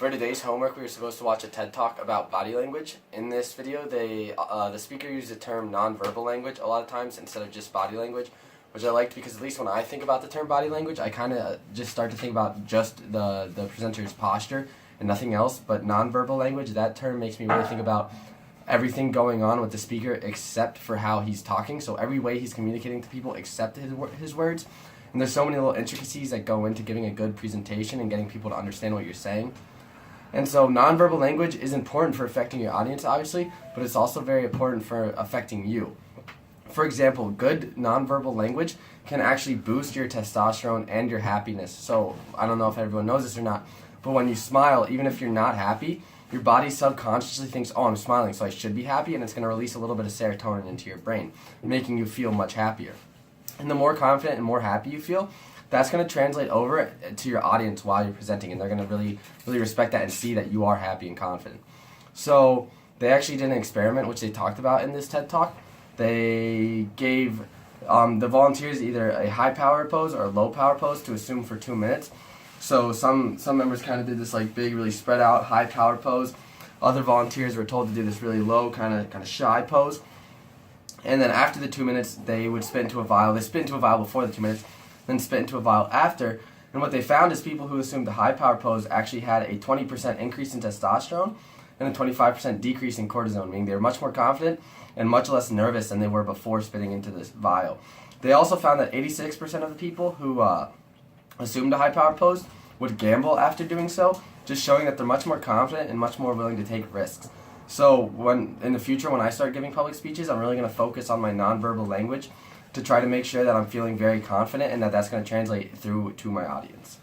For today's homework, we were supposed to watch a TED Talk about body language. In this video, the speaker used the term nonverbal language a lot of times instead of just body language, which I liked because at least when I think about the term body language, I kind of just start to think about just the presenter's posture and nothing else. But nonverbal language, that term makes me really think about everything going on with the speaker except for how he's talking. So every way he's communicating to people except his words. And there's so many little intricacies that go into giving a good presentation and getting people to understand what you're saying. And so nonverbal language is important for affecting your audience, obviously, but it's also very important for affecting you. For example, good nonverbal language can actually boost your testosterone and your happiness. So I don't know if everyone knows this or not, but when you smile, even if you're not happy, your body subconsciously thinks, oh, I'm smiling, so I should be happy, and it's going to release a little bit of serotonin into your brain, making you feel much happier. And the more confident and more happy you feel, that's going to translate over to your audience while you're presenting, and they're going to really respect that and see that you are happy and confident. So they actually did an experiment, which they talked about in this TED Talk. They gave the volunteers either a high power pose or a low power pose to assume for 2 minutes. So some members kind of did this like big, really spread out high power pose. Other volunteers were told to do this really low, kind of shy pose. And then after the 2 minutes, they would spit into a vial. They spit into a vial before the 2 minutes, then spit into a vial after. And what they found is people who assumed the high power pose actually had a 20% increase in testosterone and a 25% decrease in cortisol, meaning they were much more confident and much less nervous than they were before spitting into this vial. They also found that 86% of the people who assumed a high power pose would gamble after doing so, just showing that they're much more confident and much more willing to take risks. So in the future, when I start giving public speeches, I'm really going to focus on my nonverbal language to try to make sure that I'm feeling very confident and that that's going to translate through to my audience.